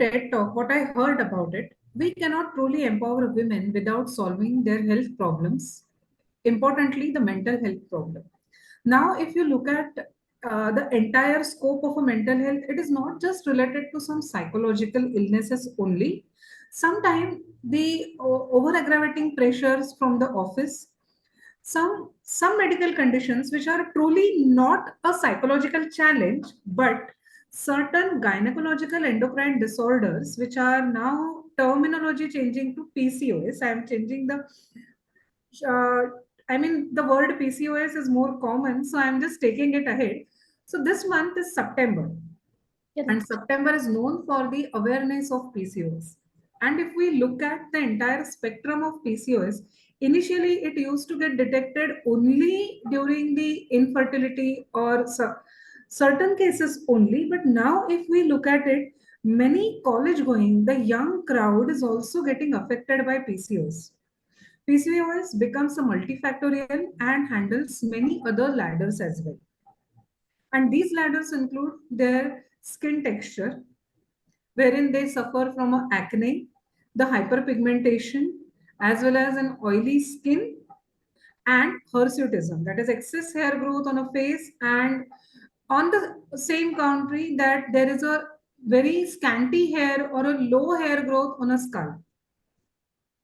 TED talk, what I heard about it, we cannot truly empower women without solving their health problems, importantly, the mental health problem. Now, if you look at the entire scope of a mental health, it is not just related to some psychological illnesses only. Sometimes the over aggravating pressures from the office, some medical conditions which are truly not a psychological challenge, but certain gynecological endocrine disorders, which are now terminology changing to PCOS. I am changing the uh, I mean, the word PCOS is more common, so I'm just taking it ahead. So this month is September, and September is known for the awareness of PCOS. And if we look at the entire spectrum of PCOS, initially it used to get detected only during the infertility or certain cases only. But now, if we look at it, many college going, the young crowd is also getting affected by PCOS. PCOS becomes a multifactorial and handles many other ladders as well. And these ladders include their skin texture, wherein they suffer from acne, the hyperpigmentation, as well as an oily skin and hirsutism, that is excess hair growth on a face, and on the same country that there is a very scanty hair or a low hair growth on a skull.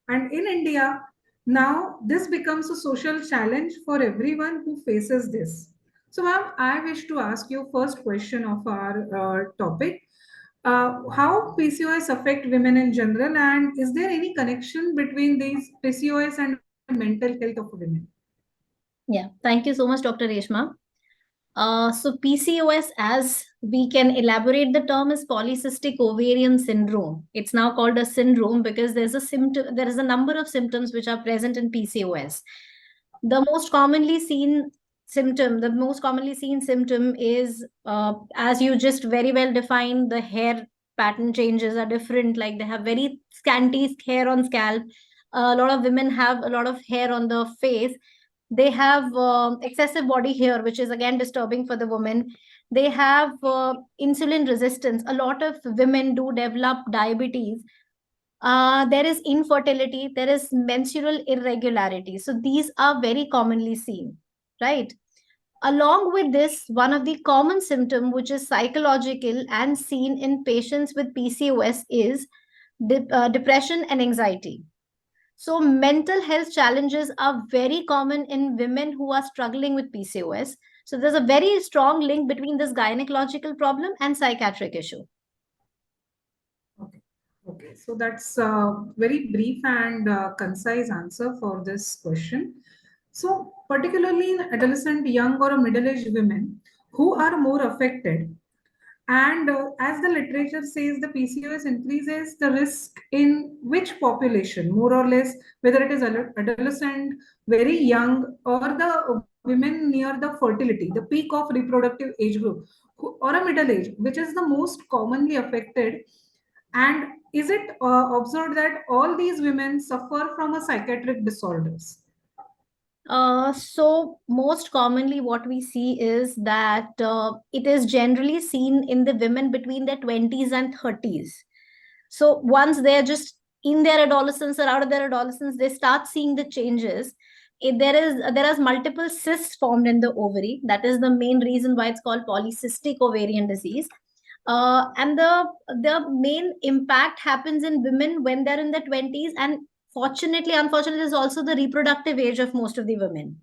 And in India, now this becomes a social challenge for everyone who faces this. So, ma'am, I wish to ask you first question of our topic. How PCOS affect women in general, and is there any connection between these PCOS and mental health of women? Yeah, thank you so much, Dr. Reshma. So PCOS, as we can elaborate the term, is polycystic ovarian syndrome. It's now called a syndrome because there's a symptom, there is a number of symptoms which are present in PCOS. The most commonly seen symptom is, as you just very well defined, the hair pattern changes are different. Like they have very scanty hair on scalp. A lot of women have a lot of hair on the face. They have excessive body hair, which is again disturbing for the woman. They have insulin resistance. A lot of women do develop diabetes. There is infertility, there is menstrual irregularity. So these are very commonly seen, right? Along with this, one of the common symptom which is psychological and seen in patients with PCOS is depression and anxiety. So mental health challenges are very common in women who are struggling with PCOS. So there's a very strong link between this gynecological problem and psychiatric issue. Okay. Okay. So that's a very brief and concise answer for this question. So, particularly in adolescent, young, or middle-aged women who are more affected, and as the literature says, the PCOS increases the risk in which population, more or less, whether it is adolescent, very young, or the women near the fertility, the peak of reproductive age group, or a middle age, which is the most commonly affected. And is it observed that all these women suffer from a psychiatric disorders? So most commonly what we see is that it is generally seen in the women between their 20s and 30s. So once they're just in their adolescence or out of their adolescence, they start seeing the changes. There is multiple cysts formed in the ovary. That is the main reason why it's called polycystic ovarian disease. And the main impact happens in women when they're in their 20s, and fortunately, unfortunately, is also the reproductive age of most of the women,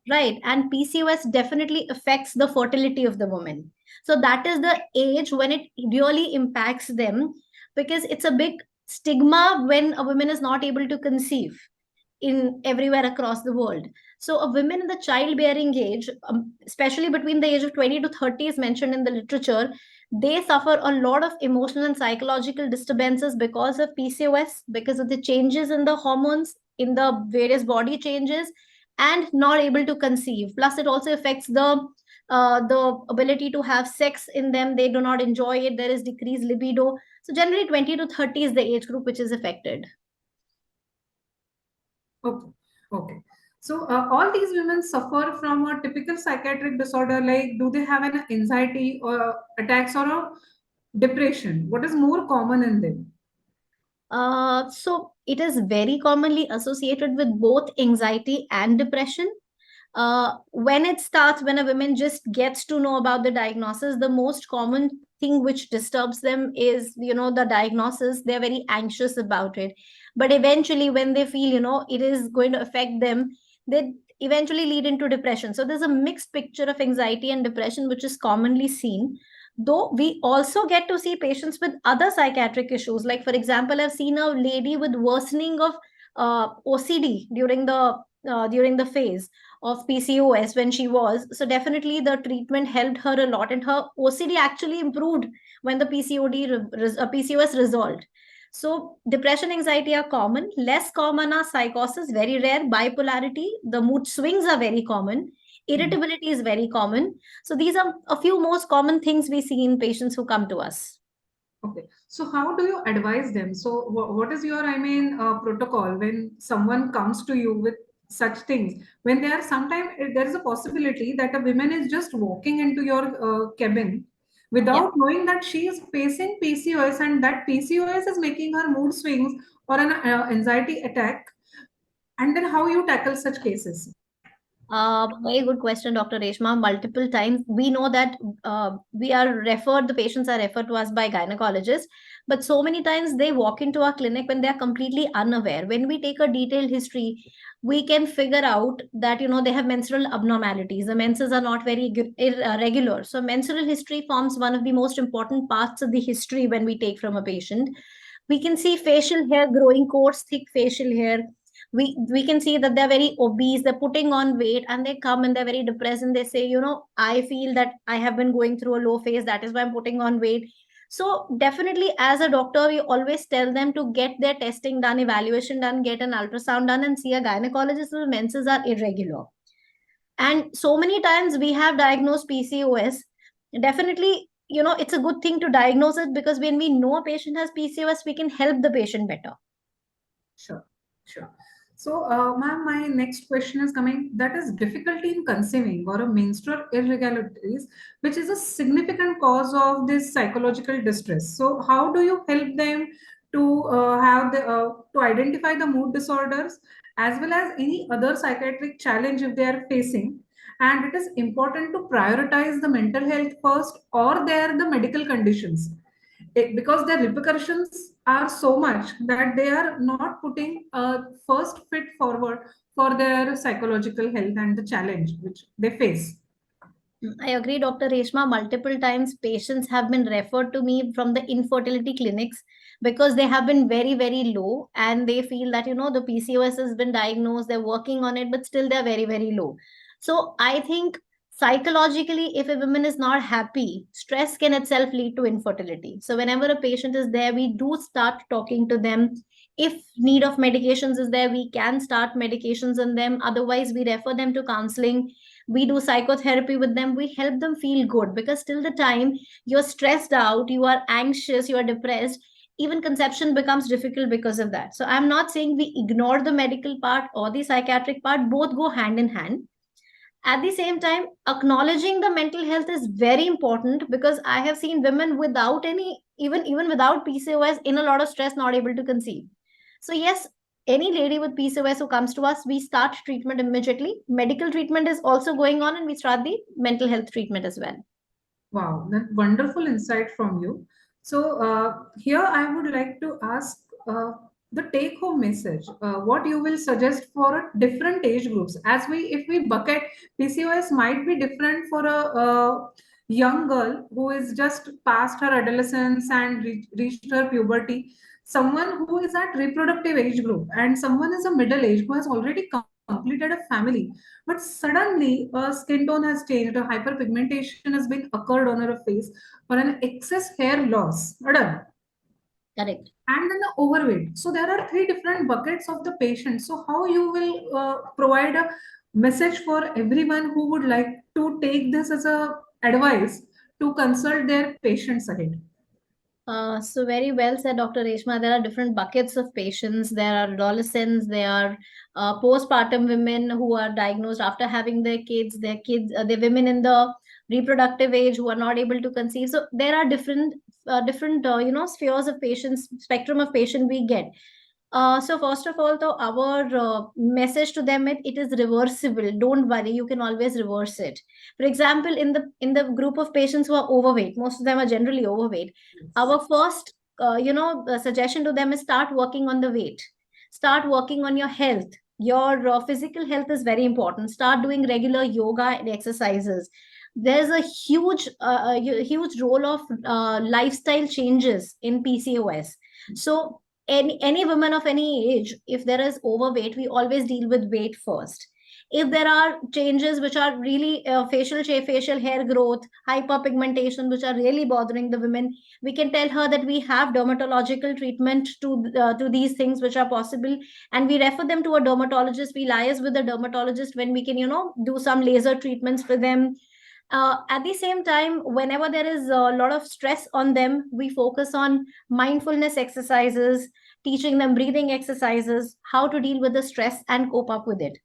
right? And PCOS definitely affects the fertility of the woman. So that is the age when it really impacts them, because it's a big stigma when a woman is not able to conceive in everywhere across the world. So a woman in the childbearing age, especially between the age of 20 to 30 is mentioned in the literature, they suffer a lot of emotional and psychological disturbances because of PCOS, because of the changes in the hormones, in the various body changes, and not able to conceive. Plus it also affects the ability to have sex in them. They do not enjoy it. There is decreased libido. So generally 20 to 30 is the age group which is affected. Okay. Okay. So all these women suffer from a typical psychiatric disorder. Like, do they have an anxiety or attacks, or a depression? What is more common in them? So it is very commonly associated with both anxiety and depression. When it starts, when a woman just gets to know about the diagnosis, the most common thing which disturbs them is, the diagnosis. They're very anxious about it. But eventually, when they feel, it is going to affect them, they eventually lead into depression. So there's a mixed picture of anxiety and depression, which is commonly seen. Though we also get to see patients with other psychiatric issues. Like, for example, I've seen a lady with worsening of OCD during the phase of PCOS when she was. So definitely the treatment helped her a lot, and her OCD actually improved when the PCOS resolved. So depression, anxiety are common. Less common are psychosis, very rare. Bipolarity, the mood swings are very common. Hmm. Irritability is very common. So these are a few most common things we see in patients who come to us. Okay. So how do you advise them? So what is your, I mean, protocol when someone comes to you with such things? When they are sometimes there is a possibility that a woman is just walking into your cabin Yeah. without knowing that she is facing PCOS, and that PCOS is making her mood swings or an anxiety attack. And then how you tackle such cases? Very good question, Dr. Reshma. Multiple times we know that the patients are referred to us by gynecologists, but so many times they walk into our clinic when they are completely unaware. When we take a detailed history, we can figure out that they have menstrual abnormalities. The menses are not very regular. So menstrual history forms one of the most important parts of the history when we take from a patient. We can see facial hair growing, coarse, thick facial hair. We can see that they're very obese, they're putting on weight, and they come and they're very depressed, and they say, I feel that I have been going through a low phase, that is why I'm putting on weight. So definitely, as a doctor, we always tell them to get their testing done, evaluation done, get an ultrasound done, and see a gynecologist if the menses are irregular. And so many times we have diagnosed PCOS. Definitely, it's a good thing to diagnose it, because when we know a patient has PCOS, we can help the patient better. Sure, sure. So, ma'am, my next question is coming. That is difficulty in conceiving or a menstrual irregularities, which is a significant cause of this psychological distress. So, how do you help them to to identify the mood disorders as well as any other psychiatric challenge if they are facing? And it is important to prioritize the mental health first, or there the medical conditions, because the repercussions are so much that they are not putting a first fit forward for their psychological health and the challenge which they face. I agree, Dr. Reshma. Multiple times, patients have been referred to me from the infertility clinics because they have been very, very low, and they feel that, the PCOS has been diagnosed, they're working on it, but still they're very, very low. So I think psychologically, if a woman is not happy, stress can itself lead to infertility. So whenever a patient is there, we do start talking to them. If need of medications is there, we can start medications on them. Otherwise, we refer them to counseling. We do psychotherapy with them. We help them feel good, because till the time you're stressed out, you are anxious, you are depressed, even conception becomes difficult because of that. So I'm not saying we ignore the medical part or the psychiatric part, both go hand in hand. At the same time, acknowledging the mental health is very important, because I have seen women without any, even without PCOS, in a lot of stress, not able to conceive. So yes, any lady with PCOS who comes to us, we start treatment immediately. Medical treatment is also going on, and we start the mental health treatment as well. Wow, that wonderful insight from you. So, here I would like to ask the take-home message. What you will suggest for different age groups? As if we bucket, PCOS might be different for a young girl who is just past her adolescence and reached her puberty, someone who is at reproductive age group, and someone is a middle age who has already completed a family, but suddenly a skin tone has changed, a hyperpigmentation has been occurred on her face, or an excess hair loss, madam, Correct. and then the overweight. So there are three different buckets of the patient. So how you will provide a message for everyone who would like to take this as a advice to consult their patients ahead? So very well said, Dr. Reshma. There are different buckets of patients. There are adolescents. There are postpartum women who are diagnosed after having their kids. Their kids, the women in the reproductive age, who are not able to conceive. So there are different spheres of patients, spectrum of patient we get. So first of all, though, our message to them, it is reversible. Don't worry, you can always reverse it. For example, in the group of patients who are overweight, most of them are generally overweight. Our first suggestion to them is start working on the weight. Start working on your health. Your physical health is very important. Start doing regular yoga and exercises. There's a huge role of lifestyle changes in PCOS. So any woman of any age, if there is overweight, we always deal with weight first. If there are changes which are really facial shape, facial hair growth, hyperpigmentation, which are really bothering the women, we can tell her that we have dermatological treatment to these things which are possible, and we refer them to a dermatologist. We liaise with the dermatologist when we can do some laser treatments for them. At the same time, whenever there is a lot of stress on them, we focus on mindfulness exercises, teaching them breathing exercises, how to deal with the stress and cope up with it.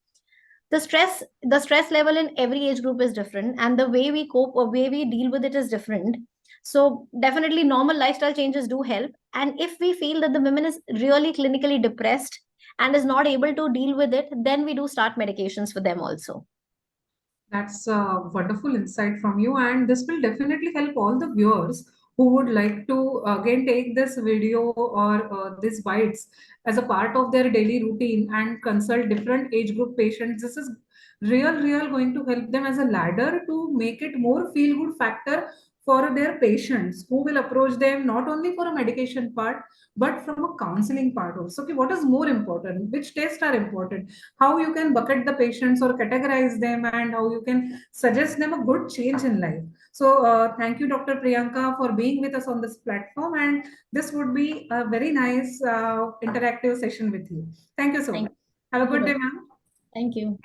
The stress level in every age group is different, and the way we cope or way we deal with it is different. So definitely normal lifestyle changes do help. And if we feel that the woman is really clinically depressed and is not able to deal with it, then we do start medications for them also. That's a wonderful insight from you, and this will definitely help all the viewers who would like to again take this video or these bites as a part of their daily routine and consult different age group patients. This is real going to help them as a ladder to make it more feel good factor for their patients who will approach them not only for a medication part but from a counseling part also. Okay, what is more important? Which tests are important? How you can bucket the patients or categorize them, and how you can suggest them a good change in life. So thank you, Dr. Priyanka, for being with us on this platform, and this would be a very nice interactive session with you. Thank you so Thank much. Have a you. good day, ma'am. Thank you.